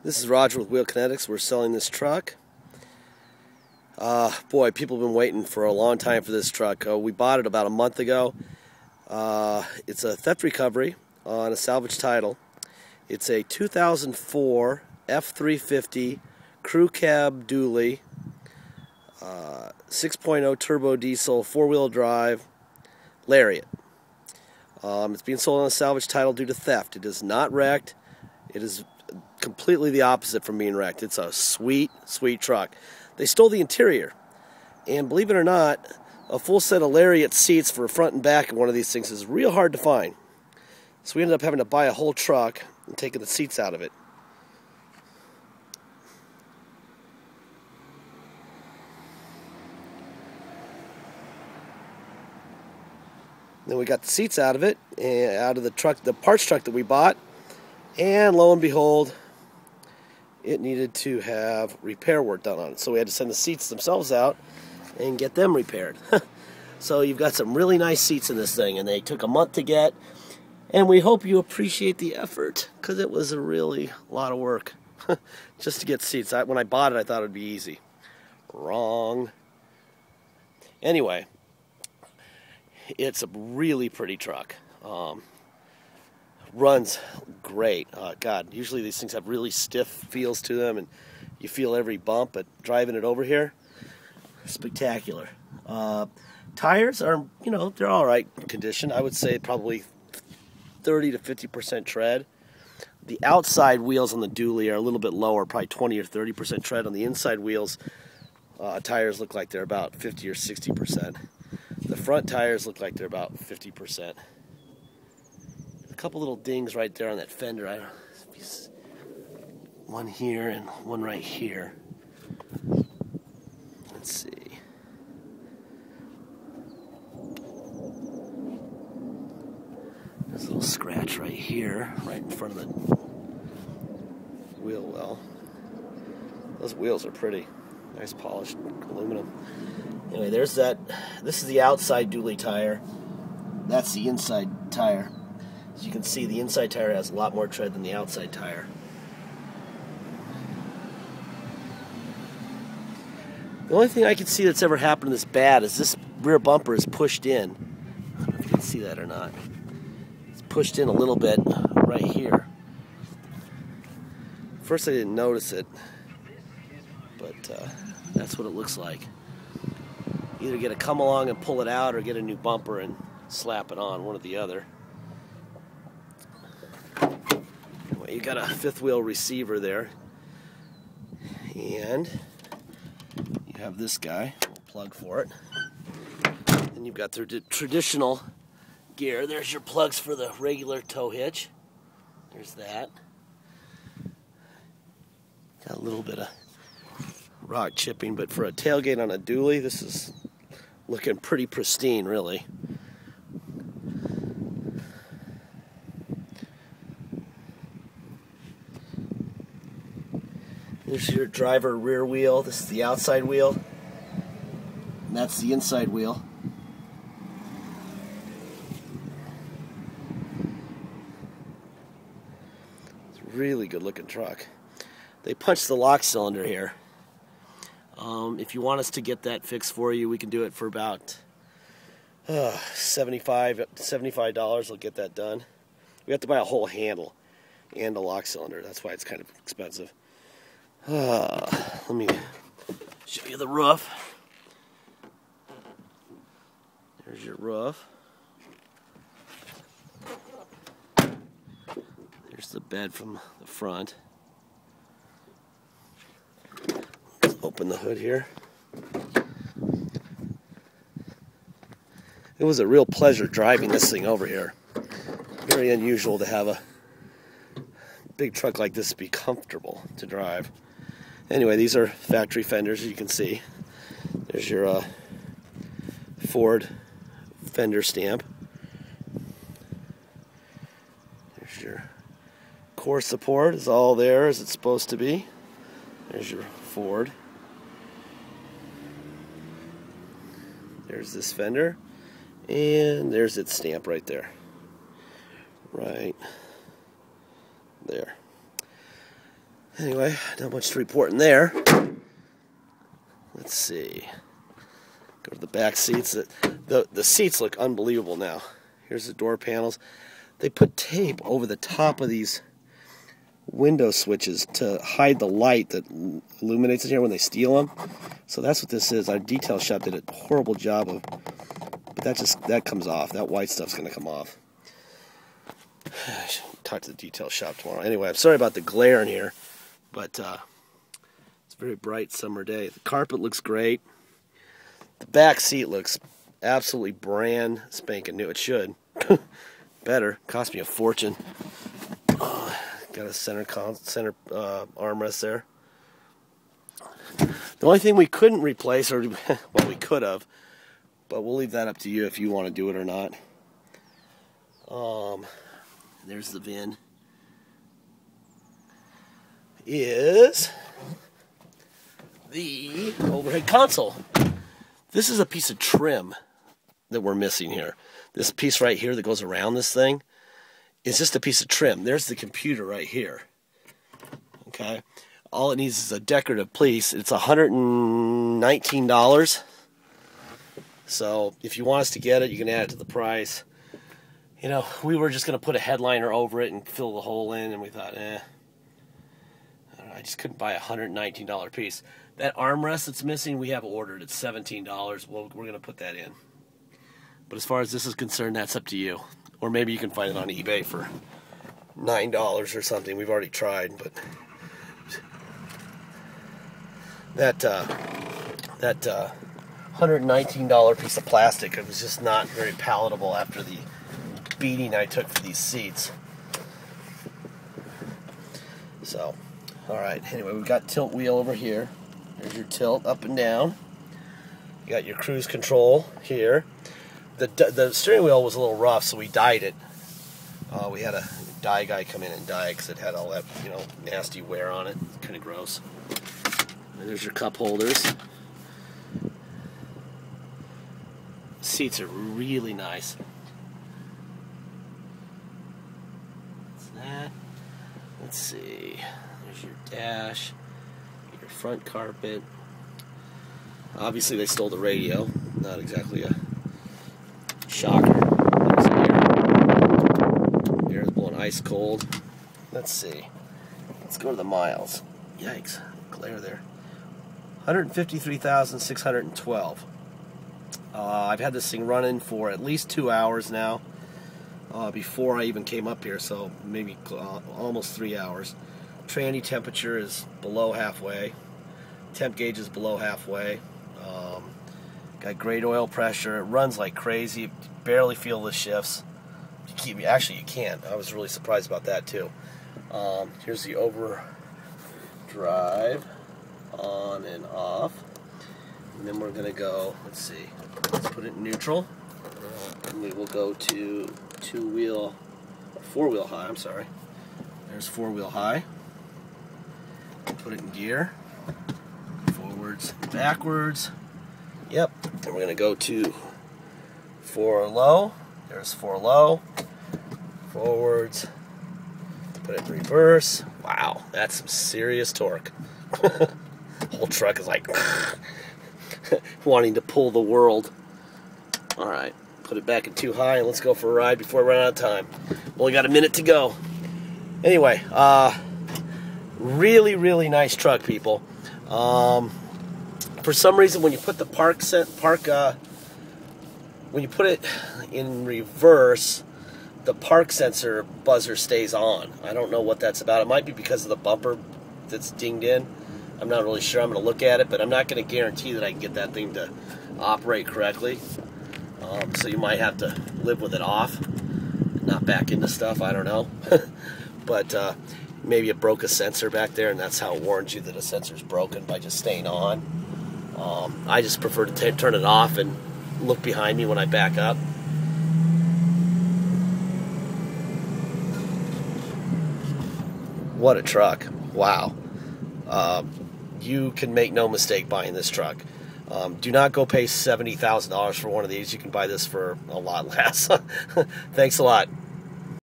This is Roger with Wheel Kinetics. We're selling this truck. Boy, people have been waiting for a long time for this truck. We bought it about a month ago. It's a theft recovery on a salvage title. It's a 2004 F350 crew cab dually, 6.0 turbo diesel, four-wheel drive Lariat. It's being sold on a salvage title due to theft. It is not wrecked. It is completely the opposite from being wrecked. It's a sweet, sweet truck. They stole the interior, and believe it or not, a full set of Lariat seats for front and back of one of these things is real hard to find. So we ended up having to buy a whole truck and taking the seats out of it. Then we got the seats out of it, and out of the truck, the parts truck that we bought, and lo and behold, it needed to have repair work done on it. So we had to send the seats themselves out and get them repaired. So you've got some really nice seats in this thing, and they took a month to get, and we hope you appreciate the effort, because it was a really lot of work just to get seats. When I bought it, I thought it would be easy. Wrong. Anyway, it's a really pretty truck. Runs great. God, usually these things have really stiff feels to them, and you feel every bump, but driving it over here, spectacular. Tires are, they're all right condition. I would say probably 30 to 50% tread. The outside wheels on the dually are a little bit lower, probably 20 or 30% tread. On the inside wheels, tires look like they're about 50 or 60%. The front tires look like they're about 50%. A couple little dings right there on that fender. One here and one right here. Let's see. There's a little scratch right here, right in front of the wheel well. Those wheels are pretty. Nice polished aluminum. Anyway, there's that. This is the outside dually tire. That's the inside tire. As you can see, the inside tire has a lot more tread than the outside tire. The only thing I can see that's ever happened this bad is this rear bumper is pushed in. I don't know if you can see that or not. It's pushed in a little bit right here. First I didn't notice it, but that's what it looks like. Either get a come along and pull it out, or get a new bumper and slap it on, one or the other. Anyway, you got a fifth wheel receiver there, and you have this guy, plug for it. And you've got the traditional gear. There's your plugs for the regular tow hitch. There's that. Got a little bit of rock chipping, but for a tailgate on a dually, this is looking pretty pristine, really. There's your driver rear wheel. This is the outside wheel, and that's the inside wheel. It's a really good looking truck. They punched the lock cylinder here. If you want us to get that fixed for you, we can do it for about $75. We'll get that done. We have to buy a whole handle and a lock cylinder. That's why it's kind of expensive. Let me show you the roof. There's your roof. There's the bed from the front. Let's open the hood here. It was a real pleasure driving this thing over here. Very unusual to have a big truck like this be comfortable to drive. Anyway, these are factory fenders, as you can see. There's your Ford fender stamp. There's your core support, is all there as it's supposed to be. There's your Ford. There's this fender, and there's its stamp right there. Right there. Anyway, not much to report in there. Let's see. Go to the back seats. The seats look unbelievable now. Here's the door panels. They put tape over the top of these window switches to hide the light that illuminates in here when they steal them. So that's what this is. Our detail shop did a horrible job of, but that comes off. That white stuff's going to come off. I should talk to the detail shop tomorrow. Anyway, I'm sorry about the glare in here, but it's a very bright summer day. The carpet looks great. The back seat looks absolutely brand spanking new. It should. Better. Cost me a fortune. Got a center armrest there. The only thing we couldn't replace, or well, we could have, but we'll leave that up to you if you want to do it or not. There's the VIN. Is the overhead console. This is a piece of trim that we're missing here. This piece right here that goes around this thing is just a piece of trim. There's the computer right here. Okay. All it needs is a decorative piece. It's $119. So if you want us to get it, you can add it to the price. You know, we were just going to put a headliner over it and fill the hole in, and we thought, I just couldn't buy a $119 piece. That armrest that's missing, we have ordered. It's $17. Well, we're going to put that in. But as far as this is concerned, that's up to you. Or maybe you can find it on eBay for $9 or something. We've already tried, but that $119 piece of plastic, it was just not very palatable after the beating I took for these seats. So, all right. Anyway, we've got tilt wheel over here. There's your tilt up and down. You got your cruise control here. The steering wheel was a little rough, so we dyed it. We had a dye guy come in and dye it because it had all that, you know, nasty wear on it. It's kind of gross. And there's your cup holders. Seats are really nice. What's that? Let's see. There's your dash, your front carpet. Obviously, they stole the radio. Not exactly a shocker. There's air. Air's blowing ice cold. Let's see. Let's go to the miles. Yikes. Glare there. 153,612. I've had this thing running for at least 2 hours now. Before I even came up here, so maybe almost 3 hours. Tranny temperature is below halfway. Temp gauge is below halfway. Got great oil pressure. It runs like crazy. You barely feel the shifts. Actually, you can't. I was really surprised about that too. Here's the overdrive on and off. And then we're gonna go. Let's see. Let's put it in neutral. And we will go to four-wheel high. I'm sorry. There's four-wheel high. Put it in gear. Forwards, backwards. Yep. And we're gonna go to 4 low. There's 4 low. Forwards. Put it in reverse. Wow, that's some serious torque. Whole truck is like wanting to pull the world. All right, put it back in 2 high and let's go for a ride before we run out of time. Only got a minute to go. Anyway, really, really nice truck, people. For some reason, when you put the when you put it in reverse, the park sensor buzzer stays on. I don't know what that's about. It might be because of the bumper that's dinged in. I'm not really sure. I'm going to look at it, but I'm not going to guarantee that I can get that thing to operate correctly. So you might have to live with it off, not back into stuff. I don't know. But maybe it broke a sensor back there, and that's how it warns you that a sensor's broken, by just staying on. I just prefer to turn it off and look behind me when I back up. What a truck. Wow. You can make no mistake buying this truck. Do not go pay $70,000 for one of these. You can buy this for a lot less. Thanks a lot.